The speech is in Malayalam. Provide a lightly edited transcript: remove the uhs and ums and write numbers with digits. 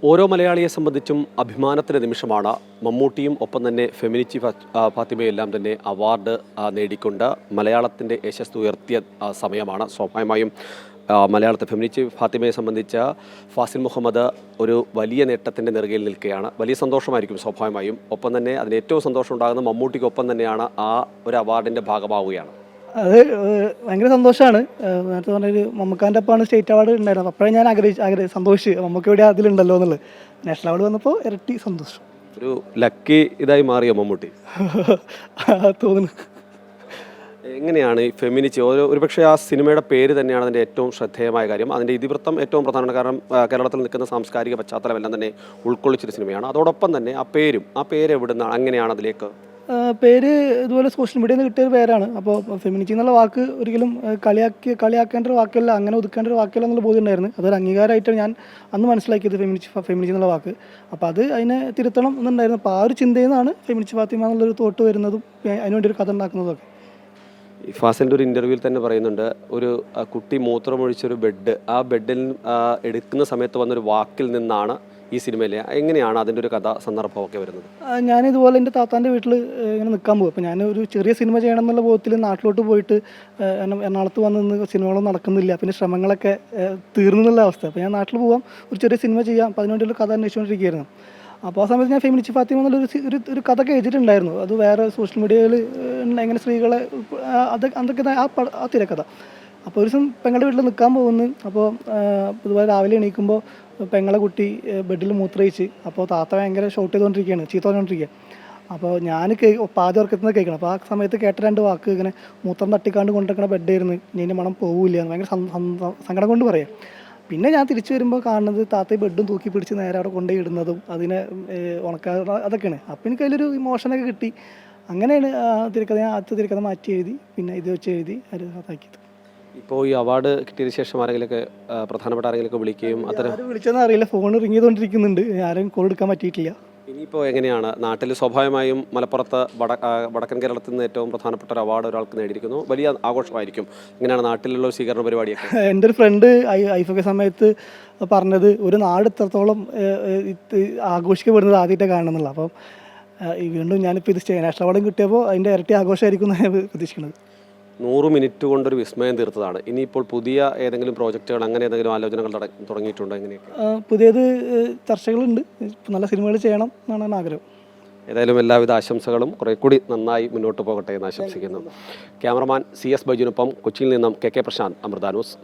ഓരോ മലയാളിയെ സംബന്ധിച്ചും അഭിമാനത്തിൻ്റെ നിമിഷമാണ്. മമ്മൂട്ടിയും ഒപ്പം തന്നെ ഫെമിനിച്ചി ഫാത്തിമയെല്ലാം തന്നെ അവാർഡ് നേടിക്കൊണ്ട് മലയാളത്തിൻ്റെ യശസ് ഉയർത്തിയ സമയമാണ്. സ്വാഭാവികമായും മലയാളത്തെ ഫെമിനിച്ചി ഫാത്തിമയെ സംബന്ധിച്ച ഫാസിൽ മുഹമ്മദ് ഒരു വലിയ നേട്ടത്തിൻ്റെ നെറുകയിൽ നിൽക്കുകയാണ്. വലിയ സന്തോഷമായിരിക്കും സ്വാഭാവികമായും. ഒപ്പം തന്നെ അതിന് ഏറ്റവും സന്തോഷം ഉണ്ടാകുന്ന മമ്മൂട്ടിക്കൊപ്പം തന്നെയാണ് ആ ഒരു അവാർഡിൻ്റെ ഭാഗമാവുകയാണ്. അത് ഭയങ്കര സന്തോഷമാണ്. നേരത്തെ പറഞ്ഞൊരു മമ്മൂക്കാൻ്റെ ഒപ്പമാണ് സ്റ്റേറ്റ് അവാർഡ് ഉണ്ടായിരുന്നത്. അപ്പോഴേ ഞാൻ സന്തോഷിച്ച് മമ്മൂക്ക ഇവിടെ അതിലുണ്ടല്ലോ എന്നുള്ളത്. നാഷണൽ അവാർഡ് വന്നപ്പോൾ ഇരട്ടി സന്തോഷം. ഒരു ലക്കി ഇതായി മാറിയോ മമ്മൂട്ടി? തോന്നുന്നു. എങ്ങനെയാണ് ഈ ഫെമിനിച്ചി ഒരുപക്ഷെ ആ സിനിമയുടെ പേര് തന്നെയാണ് അതിൻ്റെ ഏറ്റവും ശ്രദ്ധേയമായ കാര്യം. അതിൻ്റെ ഇതിവൃത്തം ഏറ്റവും പ്രധാനമാണ്. കാരണം കേരളത്തിൽ നിൽക്കുന്ന സാംസ്കാരിക പശ്ചാത്തലമെല്ലാം തന്നെ ഉൾക്കൊള്ളിച്ചൊരു സിനിമയാണ്. അതോടൊപ്പം തന്നെ ആ പേര് എവിടുന്ന അങ്ങനെയാണ് അതിലേക്ക് പേര് ഇതുപോലെ സോഷ്യൽ മീഡിയയിൽ നിന്ന് കിട്ടിയൊരു പേരാണ്. അപ്പോൾ ഫെമിനിറ്റി എന്നുള്ള വാക്ക് ഒരിക്കലും കളിയാക്കേണ്ട ഒരു വാക്കല്ല, അങ്ങനെ ഒതുക്കേണ്ട ഒരു വാക്കല്ല എന്നുള്ള ബോധ്യം ഉണ്ടായിരുന്നു. അതൊരു അംഗീകാരമായിട്ടാണ് ഞാൻ അന്ന് മനസ്സിലാക്കിയത് ഫെമിനിറ്റി എന്നുള്ള വാക്ക്. അപ്പോൾ അതിനെ തിരുത്തണം എന്നുണ്ടായിരുന്നു. അപ്പോൾ ആ ഒരു ചിന്തയിൽ നിന്നാണ് ഫെമിനിറ്റി ഫാത്തിമ എന്നുള്ളൊരു തോട്ട് വരുന്നതും അതിനുവേണ്ടി ഒരു കഥ ഉണ്ടാക്കുന്നതൊക്കെ. ഫാസിലിൻ്റെ ഒരു ഇൻ്റർവ്യൂവിൽ തന്നെ പറയുന്നുണ്ട്, ഒരു കുട്ടി മൂത്രമൊഴിച്ചൊരു ബെഡ്, ആ ബെഡിൽ എടുക്കുന്ന സമയത്ത് വന്നൊരു വാക്കിൽ നിന്നാണ് ഈ സിനിമയിലെ. എങ്ങനെയാണ് അതിൻ്റെ ഒരു കഥ സന്ദർഭമൊക്കെ വരുന്നത്? ഞാനിതുപോലെ എൻ്റെ താത്താൻ്റെ വീട്ടിൽ ഇങ്ങനെ നിൽക്കാൻ പോകും. അപ്പോൾ ഞാനൊരു ചെറിയ സിനിമ ചെയ്യണം എന്നുള്ള ബോധത്തിൽ നാട്ടിലോട്ട് പോയിട്ട് എറണാകുളത്ത് വന്ന് സിനിമകളൊന്നും നടക്കുന്നില്ല, പിന്നെ ശ്രമങ്ങളൊക്കെ തീർന്നുള്ള അവസ്ഥ. അപ്പോൾ ഞാൻ നാട്ടിൽ പോകാം, ഒരു ചെറിയ സിനിമ ചെയ്യാം, അപ്പോൾ അതിനുവേണ്ടിയുള്ള കഥ അന്വേഷിച്ചുകൊണ്ടിരിക്കുകയായിരുന്നു. അപ്പോൾ ആ സമയത്ത് ഞാൻ ഫെമിനിച്ചി ഫാത്തിമ എന്നുള്ളൊരു കഥ എഴുതിയിട്ടുണ്ടായിരുന്നു. അത് വേറെ സോഷ്യൽ മീഡിയയിൽ എങ്ങനെ സ്ത്രീകളെ അതൊക്കെ ആ തിരക്കഥ. അപ്പോൾ ഒരു ദിവസം പെങ്ങളുടെ വീട്ടിൽ നിൽക്കാൻ പോകുന്നു. അപ്പോൾ ഇതുപോലെ രാവിലെ എണീക്കുമ്പോൾ പെങ്ങളെ കുട്ടി ബെഡിൽ മൂത്രയിച്ച്. അപ്പോൾ താത്ത ഭയങ്കര ഷോട്ട് ചെയ്തുകൊണ്ടിരിക്കുകയാണ്, ചീത്ത പറഞ്ഞുകൊണ്ടിരിക്കുക. അപ്പോൾ ഞാൻ പാതി ഉറക്കത്തിൽ കേൾക്കണം. അപ്പോൾ ആ സമയത്ത് കേട്ട രണ്ട് വാക്ക് ഇങ്ങനെ മൂത്രം തട്ടിക്കാണ്ട് കൊണ്ടിരിക്കണ ബെഡായിരുന്നു, ഇനി എൻ്റെ മണം പോവില്ല, ഭയങ്കര സങ്കടം കൊണ്ട് പറയാം. പിന്നെ ഞാൻ തിരിച്ചു വരുമ്പോൾ കാണുന്നത് താത്ത ബെഡും തൂക്കി പിടിച്ച് നേരെ അവിടെ കൊണ്ടുപോയി ഇടുന്നതും അതിനെ ഉണക്കാതെ അതൊക്കെയാണ്. അപ്പോൾ എനിക്ക് അതിലൊരു ഇമോഷനൊക്കെ കിട്ടി. അങ്ങനെയാണ് ഞാൻ ആദ്യത്തെ തിരക്കഥ മാറ്റി എഴുതി, പിന്നെ ഇത് വെച്ച് എഴുതി അത് അതാക്കിയത്. ഇപ്പോൾ ഈ അവാർഡ് കിട്ടിയതിന് ശേഷം ആരെങ്കിലുമൊക്കെ പ്രധാനപ്പെട്ട ആരെങ്കിലുമൊക്കെ വിളിക്കുകയും ആരും വിളിച്ചതെന്ന് അറിയില്ല, ഫോൺ റിങ് ചെയ്തുകൊണ്ടിരിക്കുന്നുണ്ട്, ആരും കോൾ എടുക്കാൻ പറ്റിയിട്ടില്ല. ഇനിയിപ്പോൾ എങ്ങനെയാണ് നാട്ടിൽ? സ്വാഭാവികമായും മലപ്പുറത്ത് വടക്കൻ കേരളത്തിൽ നിന്ന് ഏറ്റവും പ്രധാനപ്പെട്ട ഒരു അവാർഡ് ഒരാൾക്ക് നേടിയിരിക്കുന്നു, വലിയ ആഘോഷമായിരിക്കും. എങ്ങനെയാണ് നാട്ടിലുള്ള സ്വീകരണ പരിപാടിയൊക്കെ? എൻ്റെ ഒരു ഫ്രണ്ട് ഐഫൊക്കെ സമയത്ത് പറഞ്ഞത് ഒരു നാട് ഇത്രത്തോളം ആഘോഷിക്കപ്പെടുന്നത് ആദ്യമായിട്ട് കാണണം എന്നുള്ള. അപ്പം വീണ്ടും ഞാനിപ്പോൾ ഇത് നാഷണൽ അവാർഡും കിട്ടിയപ്പോൾ അതിൻ്റെ ഇരട്ടി ആഘോഷമായിരിക്കും എന്നാണ് പ്രതീക്ഷിക്കുന്നത്. 100 മിനിറ്റ് കൊണ്ടൊരു വിസ്മയം തീർത്തതാണ്. ഇനിയിപ്പോൾ പുതിയ ഏതെങ്കിലും പ്രോജക്റ്റുകൾ അങ്ങനെ ഏതെങ്കിലും ആലോചനകൾ തുടങ്ങിയിട്ടുണ്ടോ? എങ്ങനെയൊക്കെ പുതിയത് ചർച്ചകളുണ്ട്, നല്ല സിനിമകൾ ചെയ്യണം എന്നാണ് ആഗ്രഹം. ഏതായാലും എല്ലാവിധ ആശംസകളും കുറെ കൂടി നന്നായി മുന്നോട്ട് പോകട്ടെ എന്ന് ആശംസിക്കുന്നു. ക്യാമറമാൻ CS ബൈജുവിനൊപ്പം കൊച്ചിയിൽ നിന്നും KK പ്രശാന്ത്, അമൃത ന്യൂസ്.